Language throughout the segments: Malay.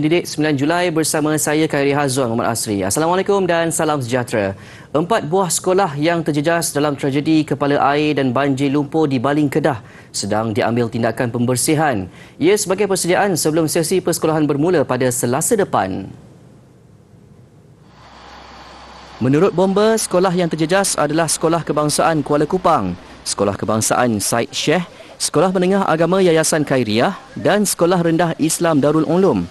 Pendidik 9 Julai bersama saya Khairi Hazwan Muhammad Asri. Assalamualaikum dan salam sejahtera. 4 buah sekolah yang terjejas dalam tragedi kepala air dan banjir lumpur di Baling Kedah sedang diambil tindakan pembersihan. Ia sebagai persediaan sebelum sesi persekolahan bermula pada Selasa depan. Menurut bomba, sekolah yang terjejas adalah Sekolah Kebangsaan Kuala Kupang, Sekolah Kebangsaan Said Sheikh, Sekolah Menengah Agama Yayasan Khairiah dan Sekolah Rendah Islam Darul Ulum.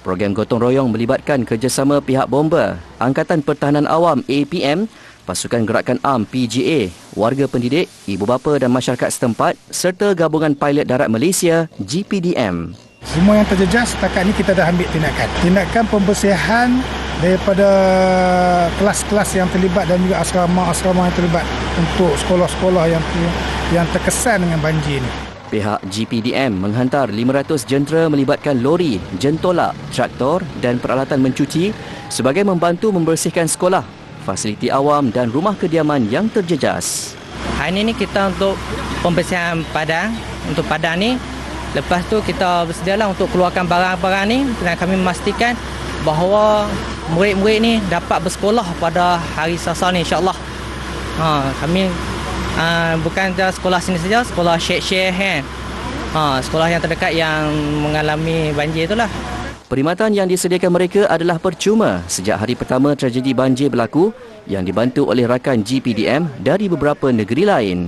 Program gotong royong melibatkan kerjasama pihak bomba, Angkatan Pertahanan Awam APM, Pasukan Gerakan Am PGA, warga pendidik, ibu bapa dan masyarakat setempat serta Gabungan Pilot Darat Malaysia GPDM. Semua yang terjejas setakat ini kita dah ambil tindakan. Tindakan pembersihan daripada kelas-kelas yang terlibat dan juga asrama-asrama yang terlibat untuk sekolah-sekolah yang terkesan dengan banjir ini. Pihak GPDM menghantar 500 jentera melibatkan lori, jentolak, traktor dan peralatan mencuci sebagai membantu membersihkan sekolah, fasiliti awam dan rumah kediaman yang terjejas. Hari ini kita untuk pembersihan padang. Untuk padang ni, lepas tu kita bersedialah untuk keluarkan barang-barang ni dan kami memastikan bahawa murid-murid ni dapat bersekolah pada hari Selasa ni insya-Allah. Kami bukan sekolah sini saja, sekolah Syekh kan. Sekolah yang terdekat yang mengalami banjir itulah. Perkhidmatan yang disediakan mereka adalah percuma sejak hari pertama tragedi banjir berlaku yang dibantu oleh rakan GPDM dari beberapa negeri lain.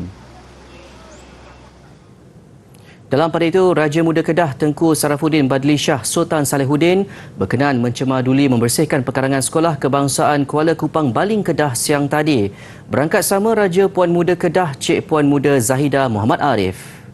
Dalam pada itu, Raja Muda Kedah Tengku Sarafuddin Badli Shah Sultan Salehuddin berkenan mencemaduli membersihkan pekarangan Sekolah Kebangsaan Kuala Kupang Baling Kedah siang tadi. Berangkat sama Raja Puan Muda Kedah Cik Puan Muda Zahida Muhammad Arif.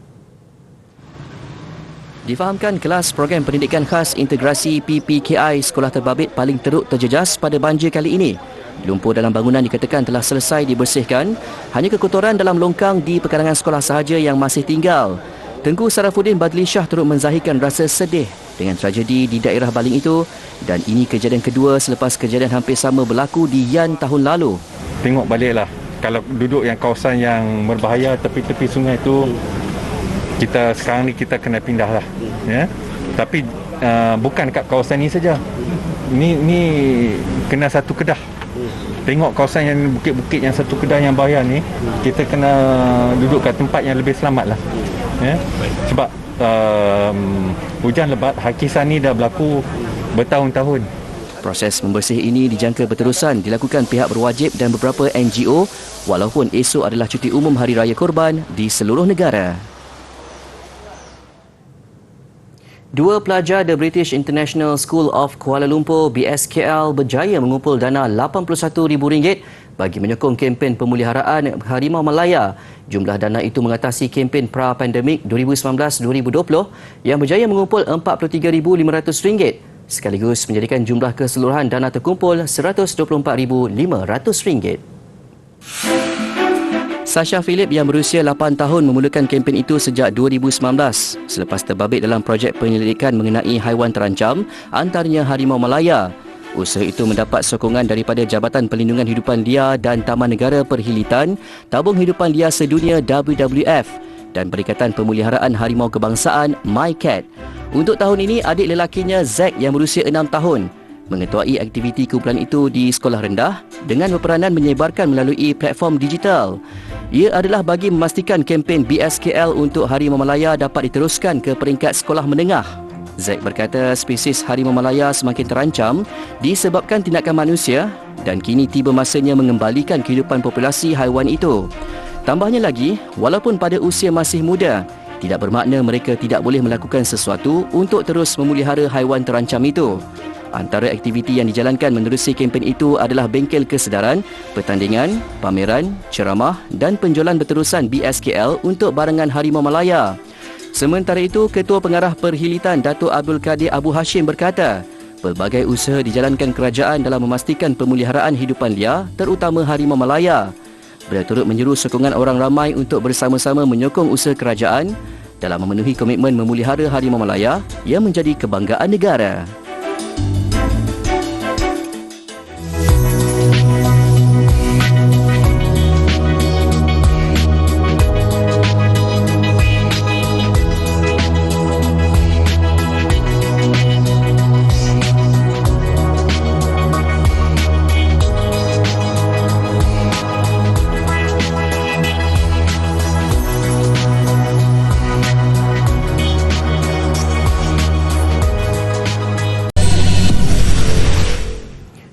Difahamkan kelas program pendidikan khas integrasi PPKI sekolah terbabit paling teruk terjejas pada banjir kali ini. Lumpur dalam bangunan dikatakan telah selesai dibersihkan, hanya kekotoran dalam longkang di pekarangan sekolah sahaja yang masih tinggal. Tengku Sarafuddin Badli Shah turut menzahirkan rasa sedih dengan tragedi di daerah Baling itu dan ini kejadian kedua selepas kejadian hampir sama berlaku di Yan tahun lalu. Tengok baliklah, kalau duduk yang kawasan yang berbahaya tepi-tepi sungai itu, kita sekarang ni kita kena pindah lah. Ya? Tapi bukan kat kawasan ni saja. Ni kena satu Kedah. Tengok kawasan yang bukit-bukit yang satu Kedah yang bahaya ni, kita kena duduk kat tempat yang lebih selamat lah. Ya? Sebab hujan lebat hakisan ni dah berlaku bertahun-tahun. Proses membersih ini dijangka berterusan dilakukan pihak berwajib dan beberapa NGO walaupun esok adalah cuti umum Hari Raya Korban di seluruh negara. Dua pelajar The British International School of Kuala Lumpur BSKL berjaya mengumpul dana RM81,000 bagi menyokong kempen pemuliharaan Harimau Malaya. Jumlah dana itu mengatasi kempen pra-pandemik 2019-2020 yang berjaya mengumpul RM43,500 sekaligus menjadikan jumlah keseluruhan dana terkumpul RM124,500. Sasha Philip yang berusia 8 tahun memulakan kempen itu sejak 2019 selepas terbabit dalam projek penyelidikan mengenai haiwan terancam antaranya Harimau Malaya. Usaha itu mendapat sokongan daripada Jabatan Perlindungan Hidupan Liar dan Taman Negara Perhilitan, Tabung Hidupan Liar Sedunia WWF dan Perikatan Pemeliharaan Harimau Kebangsaan MyCat. Untuk tahun ini, adik lelakinya Zack yang berusia 6 tahun mengetuai aktiviti kumpulan itu di sekolah rendah dengan berperanan menyebarkan melalui platform digital. Ia adalah bagi memastikan kempen BSKL untuk Harimau Malaya dapat diteruskan ke peringkat sekolah menengah. Zack berkata spesies Harimau Malaya semakin terancam disebabkan tindakan manusia dan kini tiba masanya mengembalikan kehidupan populasi haiwan itu. Tambahnya lagi, walaupun pada usia masih muda, tidak bermakna mereka tidak boleh melakukan sesuatu untuk terus memelihara haiwan terancam itu. Antara aktiviti yang dijalankan menerusi kempen itu adalah bengkel kesedaran, pertandingan, pameran, ceramah dan penjualan berterusan BSKL untuk barangan Harimau Malaya. Sementara itu, Ketua Pengarah Perhilitan Datuk Abdul Kadir Abu Hashim berkata, pelbagai usaha dijalankan kerajaan dalam memastikan pemeliharaan hidupan liar, terutama Harimau Malaya. Beliau turut menyeru sokongan orang ramai untuk bersama-sama menyokong usaha kerajaan dalam memenuhi komitmen memelihara Harimau Malaya yang menjadi kebanggaan negara.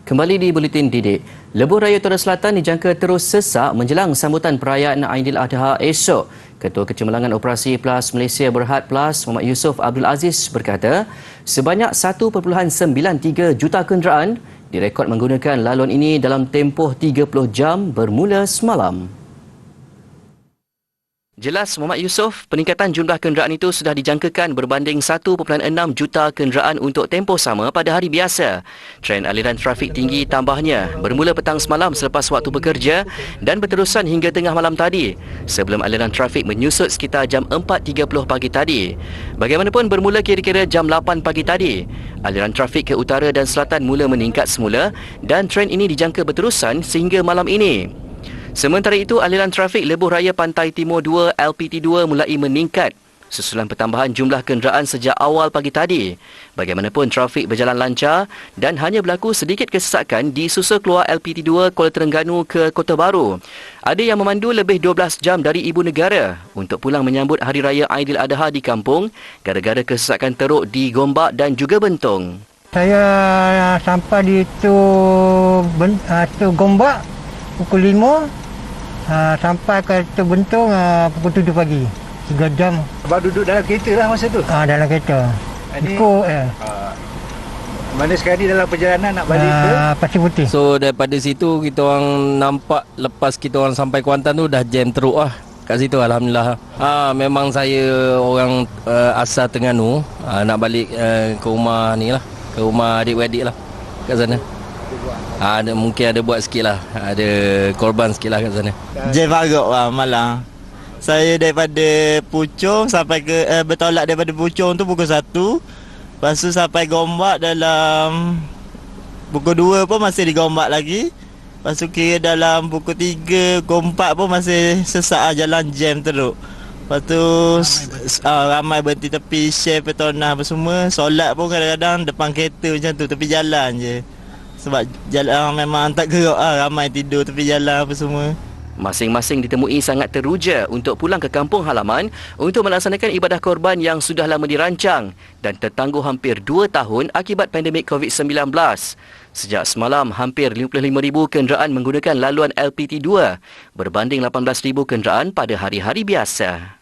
Kembali di Buletin Didik. Lebuh Raya Utara Selatan dijangka terus sesak menjelang sambutan perayaan Aidiladha esok. Ketua Kecemerlangan Operasi PLAS Malaysia Berhad PLAS Muhammad Yusof Abdul Aziz berkata, sebanyak 1.93 juta kenderaan direkod menggunakan laluan ini dalam tempoh 30 jam bermula semalam. Jelas Muhammad Yusof, peningkatan jumlah kenderaan itu sudah dijangkakan berbanding 1.6 juta kenderaan untuk tempoh sama pada hari biasa. Trend aliran trafik tinggi tambahnya bermula petang semalam selepas waktu bekerja dan berterusan hingga tengah malam tadi sebelum aliran trafik menyusut sekitar jam 4.30 pagi tadi. Bagaimanapun bermula kira-kira jam 8 pagi tadi, aliran trafik ke utara dan selatan mula meningkat semula dan trend ini dijangka berterusan sehingga malam ini. Sementara itu, aliran trafik Lebuh Raya Pantai Timur 2 LPT2 mulai meningkat susulan pertambahan jumlah kenderaan sejak awal pagi tadi. Bagaimanapun, trafik berjalan lancar dan hanya berlaku sedikit kesesakan di susur keluar LPT2 Kuala Terengganu ke Kota Baru. Ada yang memandu lebih 12 jam dari ibu negara untuk pulang menyambut Hari Raya Aidiladha di kampung gara-gara kesesakan teruk di Gombak dan juga Bentong. Saya sampai di Gombak pukul 5. Sampai ke Bentong pukul 7 pagi. 3 jam. Abang duduk dalam kereta lah masa tu? Dalam kereta. Ini, Ikut. mana sekarang ni dalam perjalanan nak balik ke? Pasir Putih. So daripada situ kita orang nampak lepas kita orang sampai Kuantan tu dah jam teruk lah. Kat situ Alhamdulillah. Memang saya orang asal Terengganu. Nak balik ke rumah ni lah. Ke rumah adik-beradik lah. Kat sana. Mungkin ada buat sikit lah. Ada korban sikit lah kat sana. Jam Faruk lah malam. Saya daripada Puchong sampai ke bertolak daripada Puchong tu pukul 1. Lepas tu sampai Gombak dalam pukul 2 pun masih di Gombak lagi. Lepas tu kira dalam pukul 3, pukul 4 pun masih sesak lah, jalan jam teruk. Lepas tu ramai berhenti tepi share petona apa semua. Solat pun kadang-kadang depan kereta macam tu, tepi jalan je. Sebab jalan memang tak gerak lah, ramai tidur tepi jalan apa semua. Masing-masing ditemui sangat teruja untuk pulang ke kampung halaman untuk melaksanakan ibadah korban yang sudah lama dirancang dan tertangguh hampir 2 tahun akibat pandemik COVID-19. Sejak semalam, hampir 55,000 kenderaan menggunakan laluan LPT2 berbanding 18,000 kenderaan pada hari-hari biasa.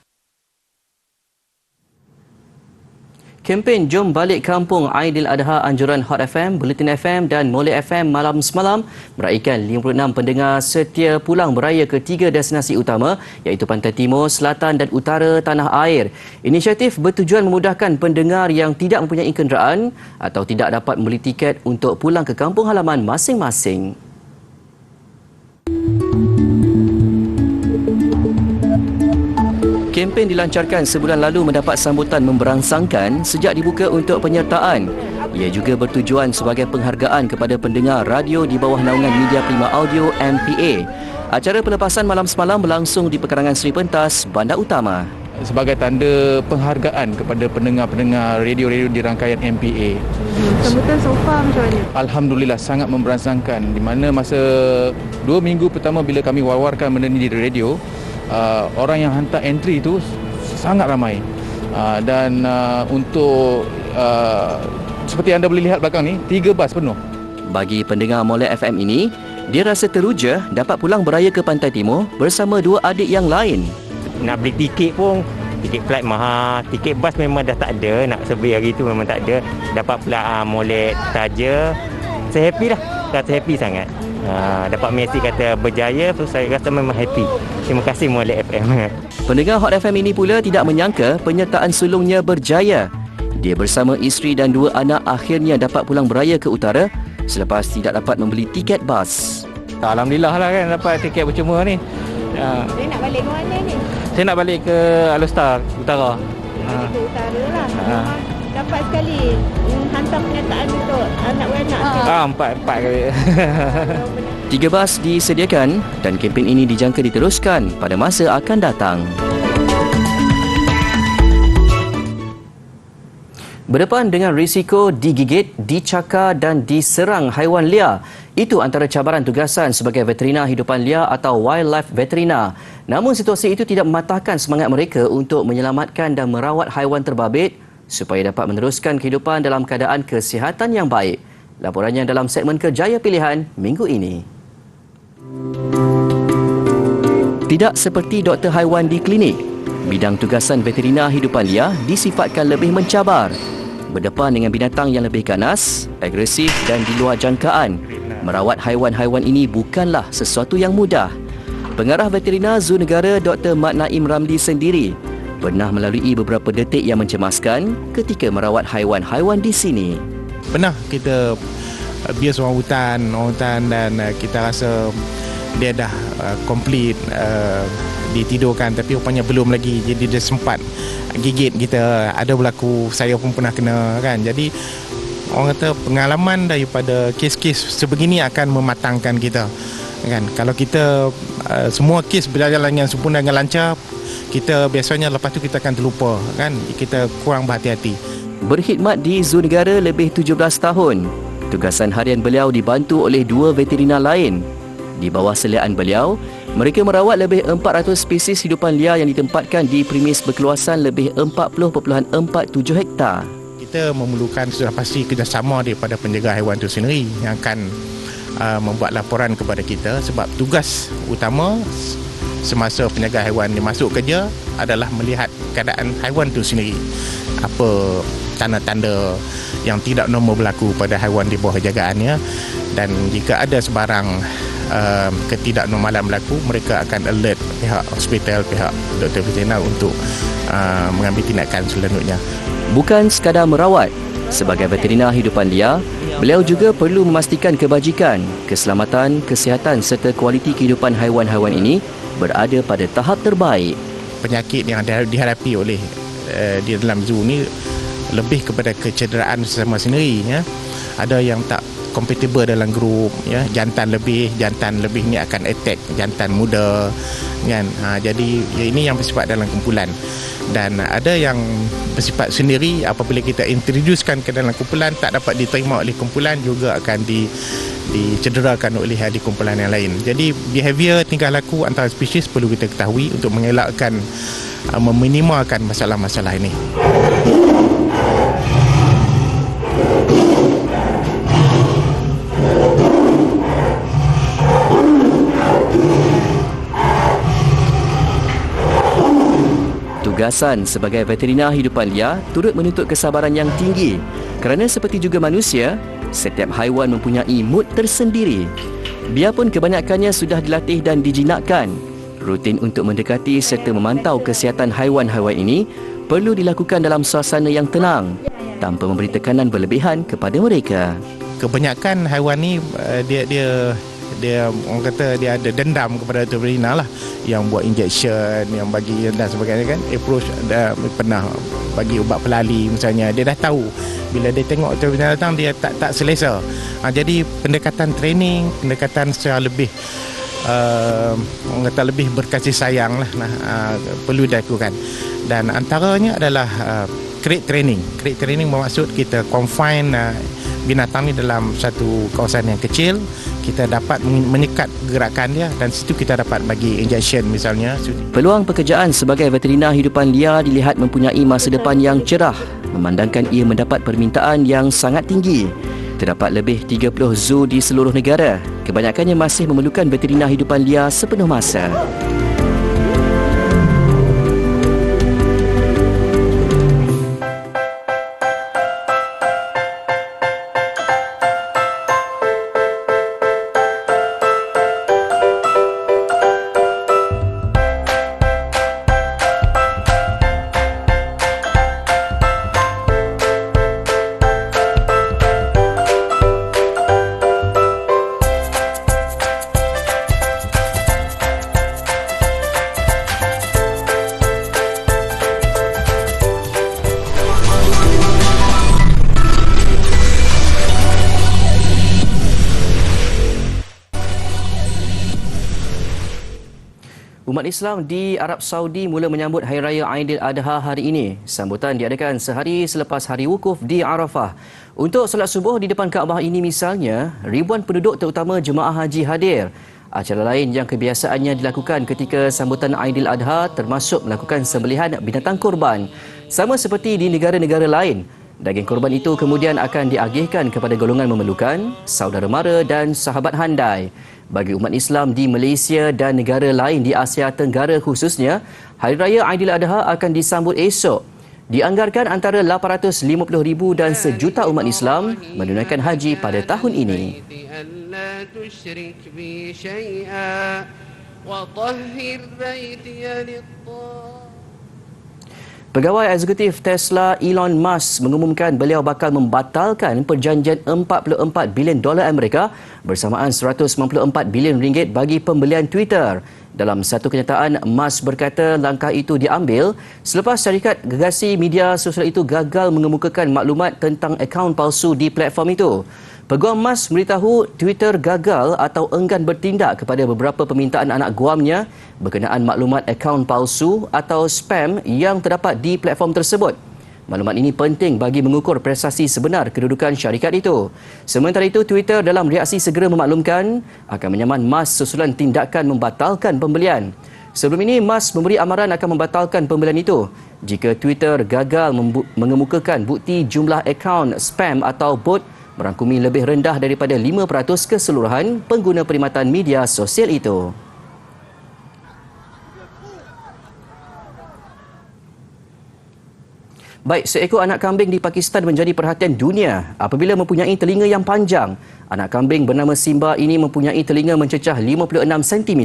Kempen Jom Balik Kampung Aidiladha anjuran Hot FM, Buletin FM dan Molek FM malam semalam meraihkan 56 pendengar setia pulang beraya ke 3 destinasi utama iaitu Pantai Timur, Selatan dan Utara Tanah Air. Inisiatif bertujuan memudahkan pendengar yang tidak mempunyai kenderaan atau tidak dapat membeli tiket untuk pulang ke kampung halaman masing-masing. Kempen dilancarkan sebulan lalu mendapat sambutan memberangsangkan sejak dibuka untuk penyertaan. Ia juga bertujuan sebagai penghargaan kepada pendengar radio di bawah naungan Media Prima Audio MPA. Acara pelepasan malam semalam berlangsung di Pekarangan Seri Pentas, Bandar Utama. Sebagai tanda penghargaan kepada pendengar-pendengar radio-radio di rangkaian MPA. Sambutan so far macam mana? Alhamdulillah sangat memberangsangkan, di mana masa 2 minggu pertama bila kami wawarkan benda ni di radio, orang yang hantar entry tu sangat ramai. Dan untuk seperti anda boleh lihat belakang ni, 3 bas penuh. Bagi pendengar Molek FM ini, dia rasa teruja dapat pulang beraya ke Pantai Timur bersama 2 adik yang lain. Nak beli tiket pun, tiket flight mahal, tiket bas memang dah tak ada, nak survey hari tu memang tak ada. Dapat pula Molek saja. Saya happy lah, rasa happy sangat. Dapat mesej kata berjaya, so saya rasa memang happy. Terima kasih Molek FM. Pendengar Hot FM ini pula tidak menyangka penyertaan sulungnya berjaya. Dia bersama isteri dan 2 anak akhirnya dapat pulang beraya ke utara selepas tidak dapat membeli tiket bas. Alhamdulillah lah kan dapat tiket percuma ni. Saya nak balik ke mana ni? Saya nak balik ke Alustar Utara. Balik ke utara lah. Memang dapat sekali hantar penyertaan untuk anak-anak. 4 kali. 3 bas disediakan dan kempen ini dijangka diteruskan pada masa akan datang. Berdepan dengan risiko digigit, dicakar dan diserang haiwan liar. Itu antara cabaran tugasan sebagai veterina hidupan liar atau wildlife veterina. Namun situasi itu tidak mematahkan semangat mereka untuk menyelamatkan dan merawat haiwan terbabit supaya dapat meneruskan kehidupan dalam keadaan kesihatan yang baik. Laporannya dalam segmen Kerjaya Pilihan minggu ini. Tidak seperti doktor haiwan di klinik, bidang tugasan veterina hidupan liar disifatkan lebih mencabar. Berdepan dengan binatang yang lebih ganas, agresif dan di luar jangkaan, merawat haiwan-haiwan ini bukanlah sesuatu yang mudah. Pengarah veterina Zoo Negara Dr. Mat Naim Ramli sendiri pernah melalui beberapa detik yang mencemaskan ketika merawat haiwan-haiwan di sini. Pernah kita bias orang hutan dan kita rasa dia dah complete ditidurkan, tapi rupanya belum lagi, jadi dia sempat gigit kita. Ada berlaku, saya pun pernah kena kan. Jadi orang kata pengalaman daripada kes-kes sebegini akan mematangkan kita kan. Kalau kita semua kes berjalan dengan sempurna dengan lancar, kita biasanya lepas tu kita akan terlupa kan, kita kurang berhati-hati. Berkhidmat di Zoo Negara lebih 17 tahun, tugasan harian beliau dibantu oleh 2 veterina lain. Di bawah seliaan beliau, mereka merawat lebih 400 spesies hidupan liar yang ditempatkan di premis berkeluasan lebih 40.47 hektar. Kita memerlukan sudah pasti kerjasama daripada penjaga haiwan itu sendiri yang akan membuat laporan kepada kita, sebab tugas utama semasa penjaga haiwan ini masuk kerja adalah melihat keadaan haiwan itu sendiri. Apa tanda-tanda yang tidak normal berlaku pada haiwan di bawah jagaannya, dan jika ada sebarang ketidaknormalan berlaku, mereka akan alert pihak hospital, pihak doktor veterina untuk mengambil tindakan selanjutnya. Bukan sekadar merawat, sebagai veterina hidupan liar, beliau juga perlu memastikan kebajikan, keselamatan, kesihatan serta kualiti kehidupan haiwan-haiwan ini berada pada tahap terbaik. Penyakit yang dihadapi oleh di dalam zoo ni lebih kepada kecederaan sesama sendiri ya. Ada yang tak compatible dalam grup ya, jantan lebih ni akan attack jantan muda kan. Jadi ini yang bersifat dalam kumpulan, dan ada yang bersifat sendiri. Apabila kita introducekan ke dalam kumpulan, tak dapat diterima oleh kumpulan, juga akan dicederakan oleh ahli kumpulan yang lain. Jadi behavior, tingkah laku antara spesies perlu kita ketahui untuk mengelakkan, meminimalkan masalah-masalah ini. Tugasan sebagai veterina hidupan liar turut menuntut kesabaran yang tinggi, kerana seperti juga manusia, setiap haiwan mempunyai mood tersendiri. Biarpun kebanyakannya sudah dilatih dan dijinakkan, rutin untuk mendekati serta memantau kesihatan haiwan-haiwan ini perlu dilakukan dalam suasana yang tenang, tanpa memberi tekanan berlebihan kepada mereka. Kebanyakan haiwan ni dia orang kata dia ada dendam kepada veterina lah, yang buat injection, yang bagi dan sebagainya kan. Approach pernah bagi ubat pelali misalnya, dia dah tahu bila dia tengok veterina datang dia tak selesa. Jadi pendekatan training, pendekatan secara lebih orang kata lebih berkasih sayang lah perlu dilakukan. Dan antaranya adalah crate training. Crate training bermaksud kita confine binatang ni dalam satu kawasan yang kecil, kita dapat menyekat gerakan dia, dan situ kita dapat bagi injection misalnya. Peluang pekerjaan sebagai veterina hidupan liar dilihat mempunyai masa depan yang cerah, memandangkan ia mendapat permintaan yang sangat tinggi. Terdapat lebih 30 zoo di seluruh negara. Kebanyakannya masih memerlukan veterina hidupan liar sepenuh masa. Umat Islam di Arab Saudi mula menyambut Hari Raya Aidil Adha hari ini. Sambutan diadakan sehari selepas hari wukuf di Arafah. Untuk solat subuh di depan Kaabah ini misalnya, ribuan penduduk terutama jemaah haji hadir. Acara lain yang kebiasaannya dilakukan ketika sambutan Aidil Adha termasuk melakukan sembelihan binatang korban. Sama seperti di negara-negara lain, Daging korban itu kemudian akan diagihkan kepada golongan memerlukan, saudara mara dan sahabat handai. Bagi umat Islam di Malaysia dan negara lain di Asia Tenggara khususnya, Hari Raya Aidiladha akan disambut esok. Dianggarkan antara 850,000 dan sejuta umat Islam menunaikan haji pada tahun ini. Pegawai eksekutif Tesla Elon Musk mengumumkan beliau bakal membatalkan perjanjian $44 bilion Amerika bersamaan $194 bilion bagi pembelian Twitter. Dalam satu kenyataan, Musk berkata langkah itu diambil selepas syarikat gergasi media sosial itu gagal mengemukakan maklumat tentang akaun palsu di platform itu. Peguam Musk memberitahu Twitter gagal atau enggan bertindak kepada beberapa permintaan anak guamnya berkenaan maklumat akaun palsu atau spam yang terdapat di platform tersebut. Maklumat ini penting bagi mengukur prestasi sebenar kedudukan syarikat itu. Sementara itu, Twitter dalam reaksi segera memaklumkan akan menyaman Musk susulan tindakan membatalkan pembelian. Sebelum ini, Musk memberi amaran akan membatalkan pembelian itu jika Twitter gagal mengemukakan bukti jumlah akaun spam atau bot merangkumi lebih rendah daripada 5% keseluruhan pengguna perkhidmatan media sosial itu. Baik, seekor anak kambing di Pakistan menjadi perhatian dunia apabila mempunyai telinga yang panjang. Anak kambing bernama Simba ini mempunyai telinga mencecah 56 cm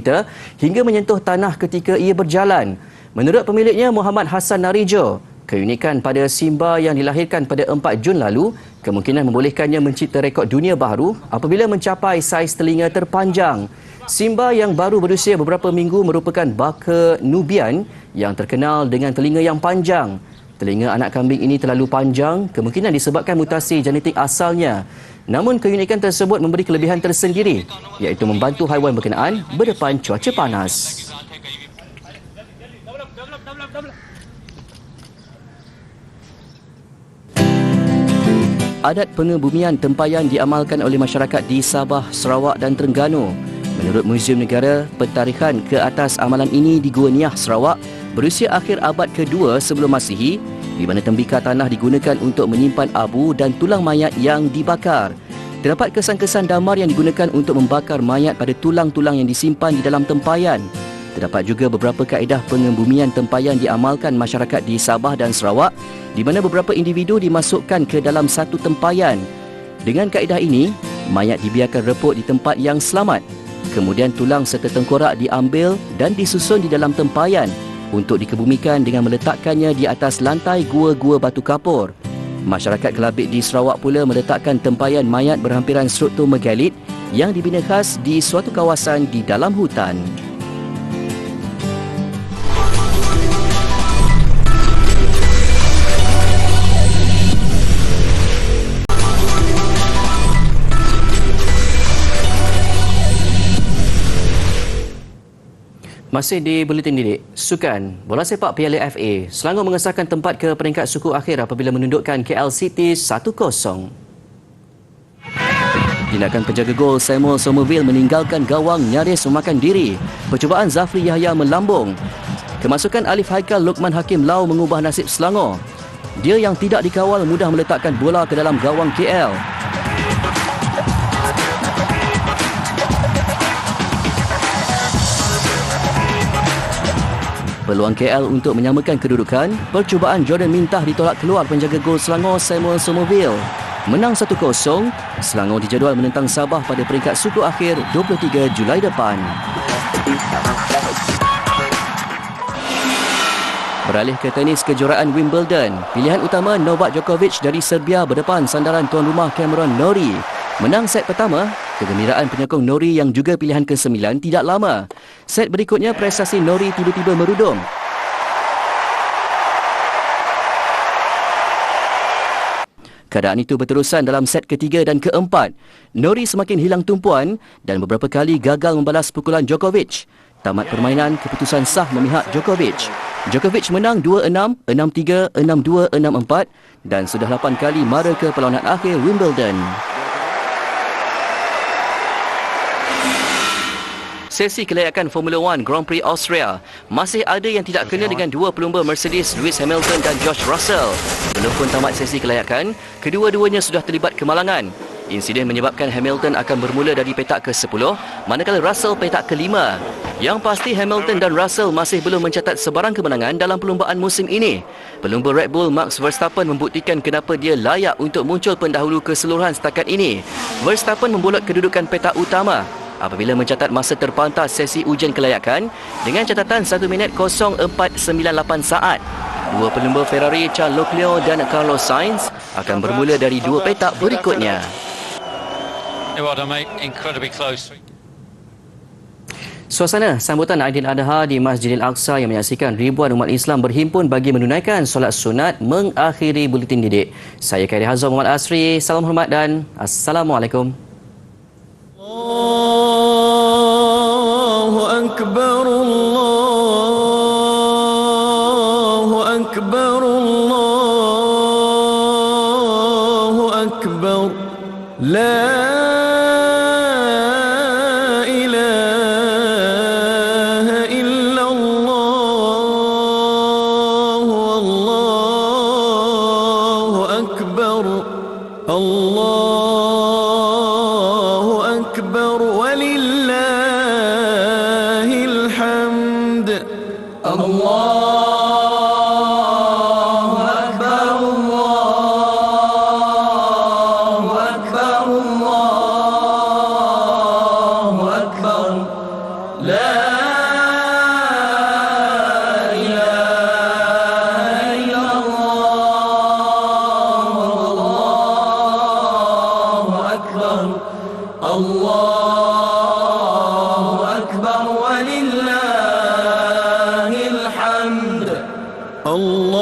hingga menyentuh tanah ketika ia berjalan. Menurut pemiliknya Muhammad Hassan Narijo, keunikan pada Simba yang dilahirkan pada 4 Jun lalu kemungkinan membolehkannya mencipta rekod dunia baru apabila mencapai saiz telinga terpanjang. Simba yang baru berusia beberapa minggu merupakan baka Nubian yang terkenal dengan telinga yang panjang. Telinga anak kambing ini terlalu panjang, kemungkinan disebabkan mutasi genetik asalnya. Namun keunikan tersebut memberi kelebihan tersendiri, iaitu membantu haiwan berkenaan berdepan cuaca panas. Adat pengebumian tempayan diamalkan oleh masyarakat di Sabah, Sarawak dan Terengganu. Menurut Muzium Negara, pentarikhan ke atas amalan ini di Gua Niah, Sarawak berusia akhir abad kedua sebelum Masihi, di mana tembikar tanah digunakan untuk menyimpan abu dan tulang mayat yang dibakar. Terdapat kesan-kesan damar yang digunakan untuk membakar mayat pada tulang-tulang yang disimpan di dalam tempayan. Terdapat juga beberapa kaedah pengebumian tempayan diamalkan masyarakat di Sabah dan Sarawak, di mana beberapa individu dimasukkan ke dalam satu tempayan. Dengan kaedah ini, mayat dibiarkan reput di tempat yang selamat. Kemudian tulang serta tengkorak diambil dan disusun di dalam tempayan untuk dikebumikan dengan meletakkannya di atas lantai gua-gua batu kapur. Masyarakat Kelabit di Sarawak pula meletakkan tempayan mayat berhampiran struktur megalit yang dibina khas di suatu kawasan di dalam hutan. Masih di Buletin Didik, Sukan, Bola Sepak Piala FA, Selangor mengesahkan tempat ke peringkat suku akhir apabila menundukkan KL City 1-0. Tindakan penjaga gol Samuel Somerville meninggalkan gawang nyaris memakan diri. Percubaan Zafri Yahya melambung. Kemasukan Alif Haikal Luqman Hakim Lau mengubah nasib Selangor. Dia yang tidak dikawal mudah meletakkan bola ke dalam gawang KL. Peluang KL untuk menyamakan kedudukan, percubaan Jordan Mintah ditolak keluar penjaga gol Selangor Samuel Somerville. Menang 1-0, Selangor dijadual menentang Sabah pada peringkat suku akhir 23 Julai depan. Beralih ke tenis kejuaraan Wimbledon, pilihan utama Novak Djokovic dari Serbia berdepan sandaran tuan rumah Cameron Norrie. Menang set pertama, kegembiraan penyokong Norrie yang juga pilihan ke-9 tidak lama. Set berikutnya prestasi Norrie tiba-tiba merudum. Keadaan itu berterusan dalam set ketiga dan keempat. Norrie semakin hilang tumpuan dan beberapa kali gagal membalas pukulan Djokovic. Tamat permainan, keputusan sah memihak Djokovic. Djokovic menang 2-6, 6-3, 6-2, 6-4 dan sudah 8 kali mara ke perlawanan akhir Wimbledon. sesi kelayakan Formula One Grand Prix Austria, masih ada yang tidak kena dengan dua pelumba Mercedes, Lewis Hamilton dan George Russell. Belum pun tamat sesi kelayakan, kedua-duanya sudah terlibat kemalangan. Insiden menyebabkan Hamilton akan bermula dari petak ke-10, manakala Russell petak ke-5. Yang pasti Hamilton dan Russell masih belum mencatat sebarang kemenangan dalam perlumbaan musim ini. Pelumba Red Bull Max Verstappen membuktikan kenapa dia layak untuk muncul pendahulu keseluruhan setakat ini. Verstappen membolot kedudukan petak utama apabila mencatat masa terpantas sesi ujian kelayakan dengan catatan 1 minit 0498 saat. Dua pelumba Ferrari Charles Leclerc dan Carlos Sainz akan bermula dari dua petak berikutnya. Suasana sambutan Aidiladha di Masjidil Aqsa yang menyaksikan ribuan umat Islam berhimpun bagi menunaikan solat sunat mengakhiri buletin didik. Saya Khairi Hazam Muhammad Asri. Salam hormat dan Assalamualaikum. Allahu Akbar, Allahu Akbar, Allahu Akbar. La Allahu Akbar walillahil hamd. Allahu Akbar, Allahu Akbar, Allahu Akbar. La Allahu Akbar walillahil hamd. Allah